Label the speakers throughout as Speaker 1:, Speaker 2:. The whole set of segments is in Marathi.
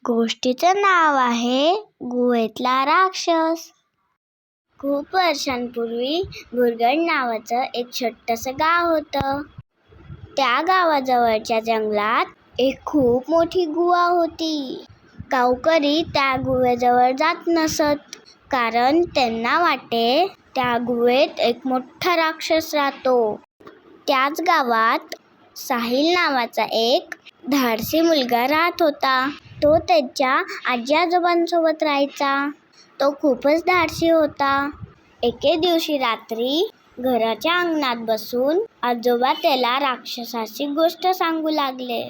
Speaker 1: गोष्टीचं नाव आहे गुहेतला राक्षस. खूप वर्षांपूर्वी बुरगड नावाचं एक छोटंसं गाव होतं. त्या गावाजवळच्या जंगलात एक खूप मोठी गुहा होती. गावकरी त्या गुहेजवळ जात नसत, कारण त्यांना वाटे त्या गुहेत एक मोठा राक्षस राहतो. त्याच गावात साहिल नावाचा एक धाडसी मुलगा राहत होता. तो त्याच्या आजी आजोबांसोबत राहायचा. तो खूपच धाडसी होता. एके दिवशी रात्री घराच्या अंगणात बसून आजोबा त्याला राक्षसाची गोष्ट सांगू लागले.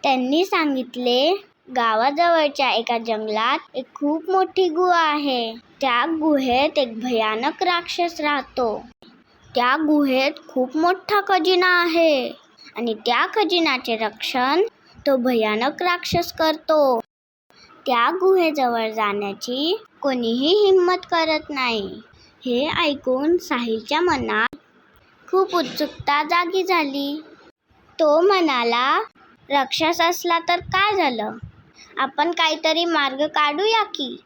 Speaker 1: त्यांनी सांगितले, गावाजवळच्या एका जंगलात एक खूप मोठी गुहा आहे. त्या गुहेत एक भयानक राक्षस राहतो. त्या गुहेत खूप मोठा खजिना आहे आणि त्या खजिन्याचे रक्षण तो भयानक राक्षस करतो. त्या गुहेजवळ जाण्याची कोणीही हिम्मत करत नाही. हे ऐकून साहिलच्या मनात खूप उत्सुकता जागी झाली. तो म्हणाला, राक्षस असला तर काय झालं? आपण काहीतरी मार्ग काढूया की.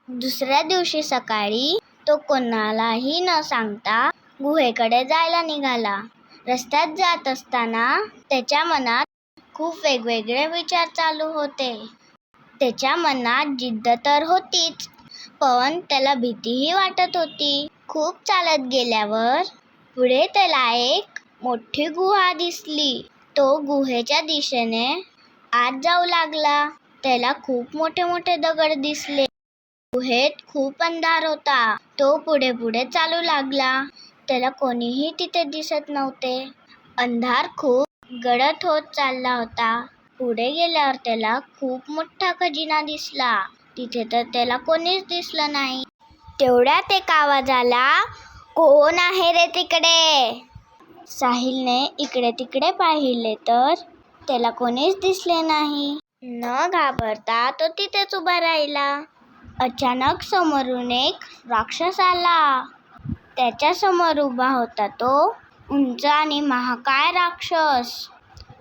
Speaker 1: दुसऱ्या दिवशी सकाळी तो कोणालाही न सांगता गुहेकडे जायला निघाला. रस्त्यात जात असताना त्याच्या मनात खूप वेगवेगळे विचार चालू होते. त्याच्या मनात जिद्द तर होतीच, पण त्याला भीतीही वाटत होती. खूप चालत गेल्यावर पुढे त्याला एक मोठी गुहा दिसली. तो गुहेच्या दिशेने आत जाऊ लागला. त्याला खूप मोठे मोठे दगड दिसले. गुहेत खूप अंधार होता. तो पुढे पुढे चालू लागला. त्याला कोणीही तिथे दिसत नव्हते. अंधार खूप गडद होत चालला होता. पुढे गेल्यावर त्याला खूप मोठा खजिना दिसला. तिथे तर त्याला कोणीच दिसलं नाही. तेवढ्यात एक आवाज आला, कोण आहे रे तिकडे? साहिलने इकडे तिकडे पाहिले तर त्याला कोणीच दिसले नाही. न घाबरता तो तिथेच उभा राहिला. अचानक समोरून एक राक्षस आला. त्याच्या समोर उभा होता तो उंच आणि महाकाय राक्षस.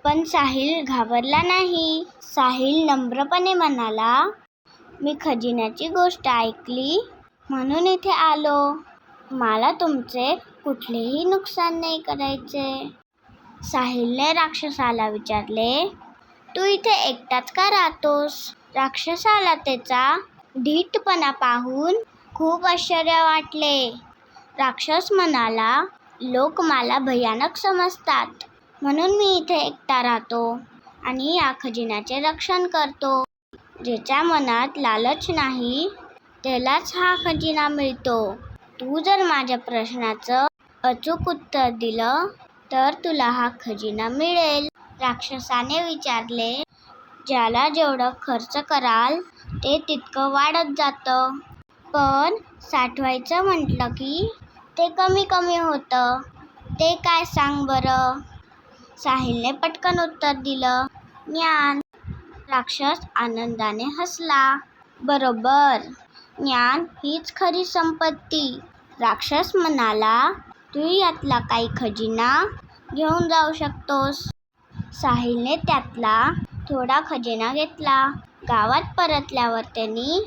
Speaker 1: पण साहिल घाबरला नाही. साहिल नम्रपणे म्हणाला, मी खजिन्याची गोष्ट ऐकली म्हणून इथे आलो. मला तुमचे कुठलेही नुकसान नाही करायचे. साहिलने राक्षसाला विचारले, तू इथे एकटाच का राहतोस? राक्षसाला त्याचा धीटपणा पाहून खूप आश्चर्य वाटले. राक्षस म्हणाला, लोक मला भयानक समजतात, म्हणून मी इथे एकटा राहतो आणि या खजिन्याचे रक्षण करतो. ज्याच्या मनात लालच नाही त्यालाच हा खजिना मिळतो. तू जर माझ्या प्रश्नाचं अचूक उत्तर दिलं तर तुला हा खजिना मिळेल. राक्षसाने विचारले, ज्याला जेवढं खर्च कराल ते तितकं वाढत जातं, पण साठवायचं म्हटलं की ते कमी कमी होतं. ते काय सांग बरं? साहिलने पटकन उत्तर दिलं, ज्ञान. राक्षस आनंदाने हसला. बरोबर, ज्ञान हीच खरी संपत्ती. राक्षस म्हणाला, तू यातला काही खजिना घेऊन जाऊ शकतोस. साहिलने त्यातला थोडा खजिना घेतला. गावात परतल्यावर त्यांनी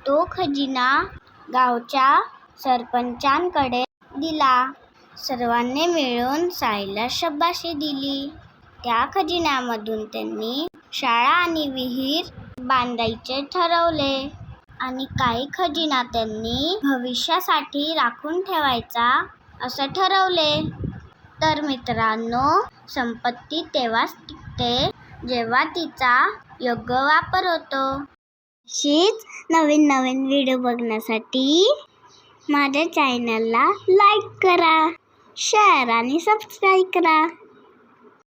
Speaker 1: तो खजिना गावच्या सरपंचांकडे दिला. सर्वांनी मिळून साहिलला शाबासकी दिली. त्या खजिन्यामधून त्यांनी शाळा आणि विहीर बांधायचे ठरवले आणि काही खजिना त्यांनी भविष्यासाठी राखून ठेवायचा असं ठरवले. तर मित्रांनो, संपत्ती तेव्हाच टिकते जेव्हा तिचा योग्य वापर होतो. अशीच नवीन नवीन व्हिडिओ बघण्यासाठी माझ्या चॅनलला लाईक करा, शेअर आणि सबस्क्राईब करा.